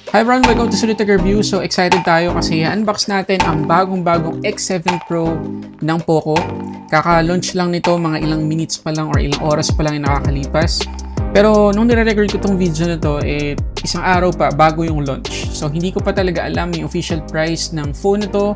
Hi everyone! Welcome to Solitaire Review. So excited tayo kasi unbox natin ang bagong-bagong X7 Pro ng Poco. Kaka-launch lang nito, mga ilang minutes pa lang or ilang oras pa lang yung nakakalipas. Pero nung nire-record ko tong video na to, isang araw pa bago yung launch. So hindi ko pa talaga alam yung official price ng phone na to.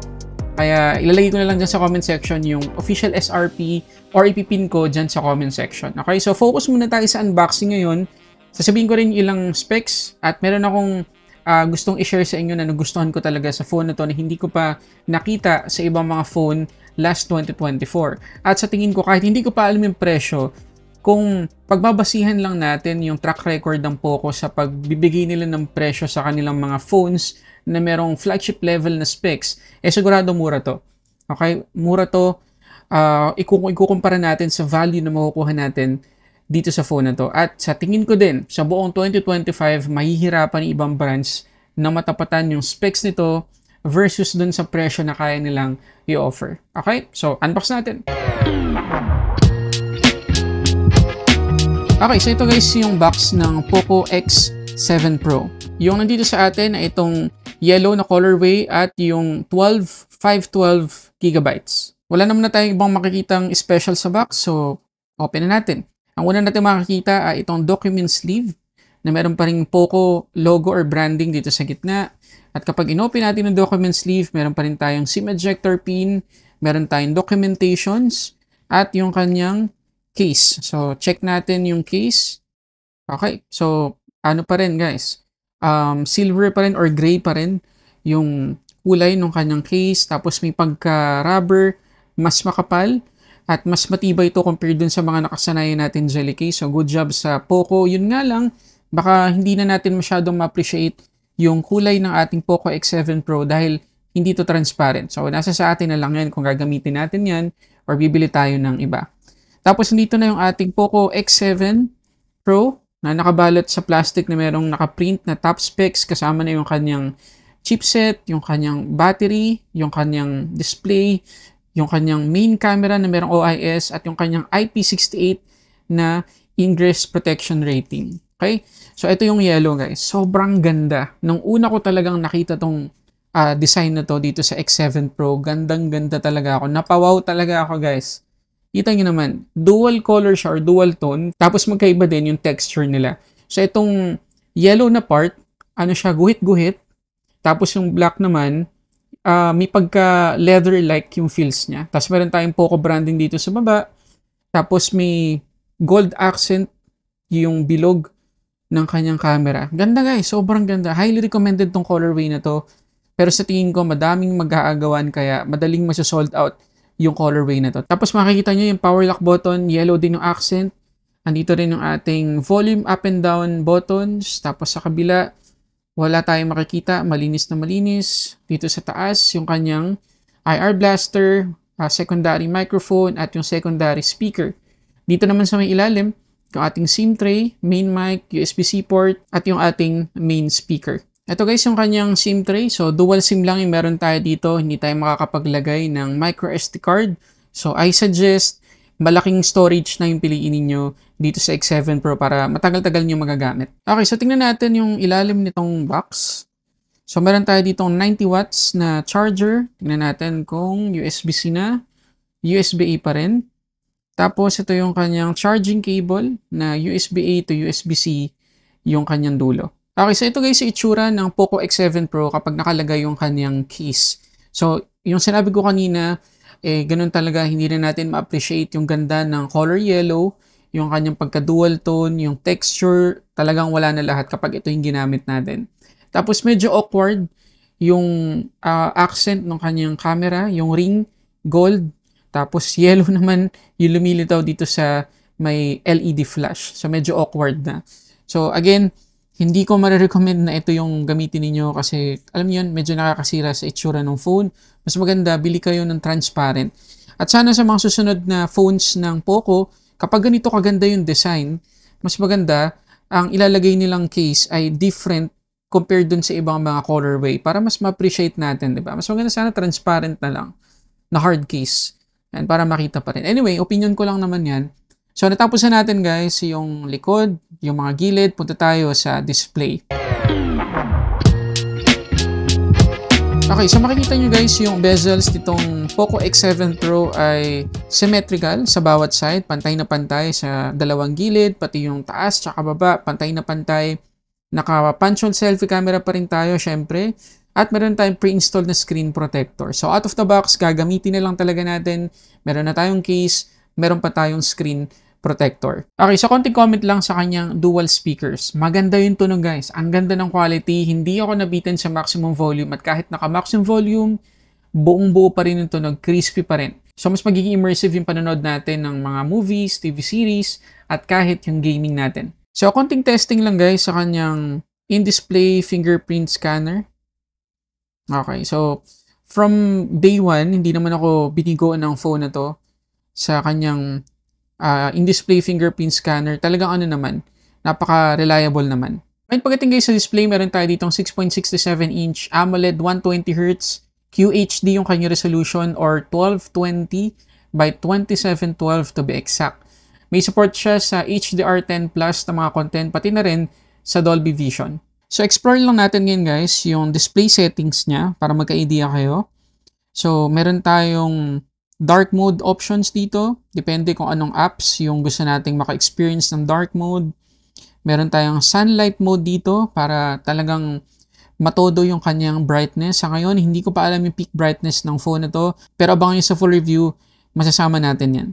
Kaya ilalagay ko na lang dyan sa comment section yung official SRP or ipipin ko dyan sa comment section. Okay, so focus muna tayo sa unboxing ngayon. Sasabihin ko rin ilang specs at meron akong gustong i-share sa inyo na nagustuhan ko talaga sa phone na to na hindi ko pa nakita sa ibang mga phone last 2024. At sa tingin ko, kahit hindi ko pa alam yung presyo, kung pagbabasihan lang natin yung track record ng Poco sa pagbibigay nila ng presyo sa kanilang mga phones na merong flagship level na specs, sigurado mura to. Okay? Mura to. Ikukumpara natin sa value na makukuha natin dito sa phone na to. At sa tingin ko din, sa buong 2025, mahihirapan yung ibang brands na matapatan yung specs nito versus dun sa presyo na kaya nilang i-offer. Okay? So, unbox natin. Okay, so ito guys yung box ng Poco X7 Pro. Yung nandito sa atin ay itong yellow na colorway at yung 512GB. Wala naman na tayong ibang makikitang special sa box, so open na natin. Ang una natin makikita ay itong document sleeve na meron pa rin Poco logo or branding dito sa gitna. At kapag inopen natin yung document sleeve, meron pa rin tayong SIM ejector pin, meron tayong documentations, at yung kanyang case. So, check natin yung case. Okay, so ano pa rin guys? Silver pa rin or gray pa rin yung kulay ng kanyang case. Tapos may pagka-rubber, mas makapal. At mas matibay ito compared dun sa mga nakasanayan natin jelly case. So, good job sa Poco. Yun nga lang, baka hindi na natin masyadong ma-appreciate yung kulay ng ating Poco X7 Pro dahil hindi to transparent. So, nasa sa atin na lang yan kung gagamitin natin yan or bibili tayo ng iba. Tapos, dito na yung ating Poco X7 Pro na nakabalot sa plastic na merong nakaprint na top specs. Kasama na yung kanyang chipset, yung kanyang battery, yung kanyang display, yung kanyang main camera na merong OIS at yung kanyang IP68 na ingress protection rating. Okay? So, ito yung yellow guys. Sobrang ganda. Nung una ko talagang nakita tong design na to dito sa X7 Pro, gandang-ganda talaga ako. Napawaw talaga ako guys. Kita nyo naman, dual color siya or dual tone. Tapos magkaiba din yung texture nila. So, itong yellow na part, ano siya, guhit-guhit. Tapos yung black naman, may pagka leather-like yung feels niya. Tapos meron tayong Poco branding dito sa baba. Tapos may gold accent yung bilog ng kanyang camera. Ganda guys, sobrang ganda. Highly recommended tong colorway na to. Pero sa tingin ko, madaming mag-aagawan kaya madaling masasold out yung colorway na to. Tapos makikita nyo yung power lock button, yellow din yung accent. Andito rin yung ating volume up and down buttons. Tapos sa kabila, wala tayong makikita, malinis na malinis. Dito sa taas, yung kanyang IR blaster, secondary microphone, at yung secondary speaker. Dito naman sa may ilalim, yung ating SIM tray, main mic, USB-C port, at yung ating main speaker. Ito guys, yung kanyang SIM tray. So, dual SIM lang yung meron tayo dito. Hindi tayo makakapaglagay ng micro SD card. So, I suggest malaking storage na yung piliin ninyo dito sa X7 Pro para matagal-tagal nyo magagamit. Okay, so tingnan natin yung ilalim nitong box. So, meron tayo ditong 90 watts na charger. Tingnan natin kung USB-C na. USB-A pa rin. Tapos, ito yung kanyang charging cable na USB-A to USB-C yung kanyang dulo. Okay, so ito guys, yung itsura ng Poco X7 Pro kapag nakalagay yung kanyang case. So, yung sinabi ko kanina, ganun talaga, hindi na natin ma-appreciate yung ganda ng color yellow, yung kanyang pagka-dual tone, yung texture, talagang wala na lahat kapag ito yung ginamit natin. Tapos medyo awkward yung accent ng kanyang camera, yung ring, gold, tapos yellow naman yung lumilitaw dito sa may LED flash. So medyo awkward na. So again, hindi ko marirecommend na ito yung gamitin niyo kasi alam niyo yun, medyo nakakasira sa itsura ng phone. Mas maganda, bili kayo ng transparent. At sana sa mga susunod na phones ng Poco, kapag ganito kaganda yung design, mas maganda, ang ilalagay nilang case ay different compared dun sa ibang mga colorway para mas ma-appreciate natin, di ba? Mas maganda sana transparent na lang, na hard case. And para makita pa rin. Anyway, opinion ko lang naman yan. So, natapos na natin guys yung likod, yung mga gilid. Punta tayo sa display. Okay, so makikita nyo guys yung bezels nitong Poco X7 Pro ay symmetrical sa bawat side. Pantay na pantay sa dalawang gilid, pati yung taas tsaka baba, pantay na pantay. Naka-punch hole selfie camera pa rin tayo, syempre. At meron tayong pre-installed na screen protector. So out of the box, gagamitin na lang talaga natin. Meron na tayong case, meron pa tayong screen protector. Okay, so konting comment lang sa kanyang dual speakers. Maganda yung tunog guys. Ang ganda ng quality. Hindi ako nabitin sa maximum volume at kahit naka-maximum volume, buong-buo pa rin yung tunog. Crispy pa rin. So mas magiging immersive yung panonood natin ng mga movies, TV series, at kahit yung gaming natin. So konting testing lang guys sa kanyang in-display fingerprint scanner. Okay, so from day one, hindi naman ako binigoan ng phone na to sa kanyang in-display fingerprint scanner. Talagang ano naman, napaka-reliable naman. Ngayon pagdating guys sa display, meron tayo ditong 6.67-inch AMOLED 120Hz QHD yung kanyang resolution or 1220 by 2712 to be exact. May support siya sa HDR10 Plus na mga content, pati na rin sa Dolby Vision. So explore lang natin ngayon guys yung display settings niya para magka-idea kayo. So meron tayong dark mode options dito. Depende kung anong apps yung gusto nating maka-experience ng dark mode. Meron tayong sunlight mode dito para talagang matodo yung kanyang brightness. Sa ngayon, hindi ko pa alam yung peak brightness ng phone na to. Pero abangan nyo sa full review, masasama natin yan.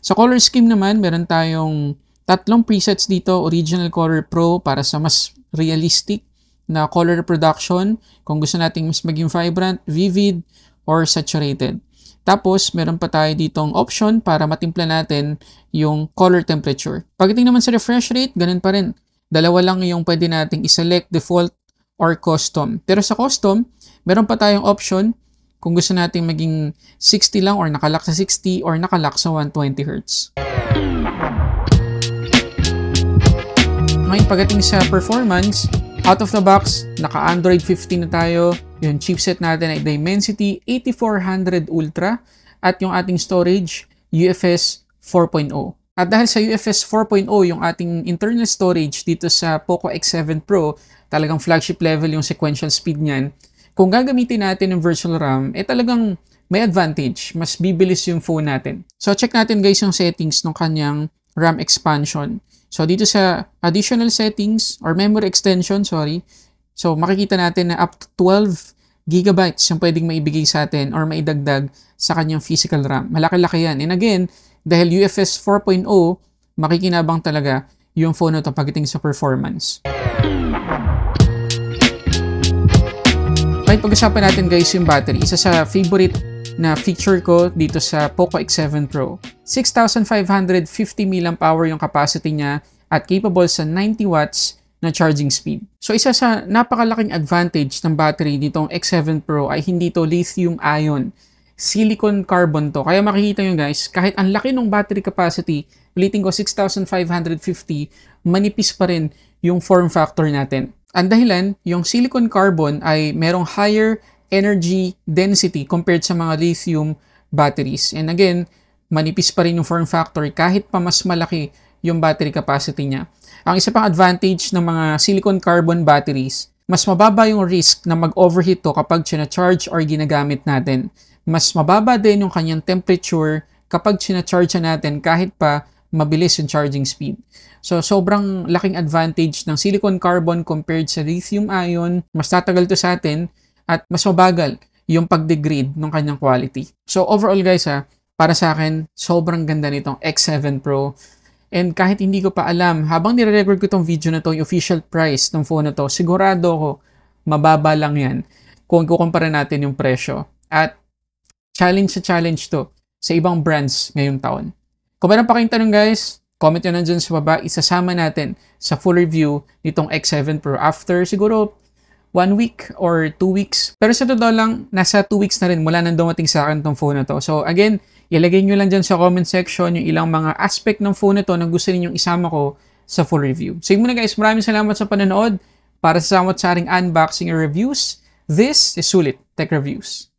Sa color scheme naman, meron tayong tatlong presets dito. Original Color Pro para sa mas realistic na color reproduction. Kung gusto nating mas maging vibrant, vivid, or saturated. Tapos, meron pa tayo ditong option para matimpla natin yung color temperature. Pagdating naman sa refresh rate, ganun pa rin. Dalawa lang yung pwede nating iselect, default or custom. Pero sa custom, meron pa tayong option kung gusto nating maging 60 lang or nakalock sa 60 or nakalock sa 120Hz. Ngayon, pagdating sa performance, out of the box, naka-Android 15 na tayo. Yung chipset natin ay Dimensity 8400 Ultra at yung ating storage UFS 4.0. At dahil sa UFS 4.0 yung ating internal storage dito sa Poco X7 Pro, talagang flagship level yung sequential speed niyan. Kung gagamitin natin yung virtual RAM, talagang may advantage. Mas bibilis yung phone natin. So check natin guys yung settings ng kanyang RAM expansion. So dito sa additional settings or memory extension, so makikita natin na up to 12 gigabytes yung pwedeng maibigay sa atin or maidagdag sa kanyang physical RAM. Malaki-laki yan. And again, dahil UFS 4.0, makikinabang talaga yung phone na ito pagdating sa performance. Kahit pag-usapan natin guys yung battery, isa sa favorite na feature ko dito sa Poco X7 Pro. 6,550 mAh yung capacity niya at capable sa 90 watts na charging speed. So isa sa napakalaking advantage ng battery nitong X7 Pro ay hindi to lithium-ion. Silicon carbon to. Kaya makikita nyo guys, kahit ang laki ng battery capacity, ulitin ko 6,550, manipis pa rin yung form factor natin. Ang dahilan, yung silicon carbon ay merong higher energy density compared sa mga lithium batteries. And again, manipis pa rin yung form factor kahit pa mas malaki yung battery capacity niya. Ang isa pang advantage ng mga silicon carbon batteries, mas mababa yung risk na mag-overheat to kapag charge or ginagamit natin. Mas mababa din yung kanyang temperature kapag charge natin kahit pa mabilis yung charging speed. So, sobrang laking advantage ng silicon carbon compared sa lithium-ion. Mas tatagal to sa atin at mas mabagal yung pag-degrade ng kanyang quality. So, overall guys para sa akin, sobrang ganda nitong X7 Pro. And kahit hindi ko pa alam, habang nire-record ko tong video na to, yung official price ng phone na to, sigurado ko, mababa lang yan kung kukumpara natin yung presyo. At challenge to sa ibang brands ngayong taon. Kung meron pa kayong tanong guys, comment nyo nandyan sa baba, isasama natin sa full review nitong X7 Pro after siguro 1 week or 2 weeks. Pero sa totoo lang, nasa 2 weeks na rin mula nang dumating sa akin tong phone na to. So again, ilagay nyo lang dyan sa comment section yung ilang mga aspect ng phone na to na gusto ninyong isama ko sa full review. So yun muna guys, maraming salamat sa panonood. Para sa samot sa ating unboxing and reviews, this is Sulit Tech Reviews.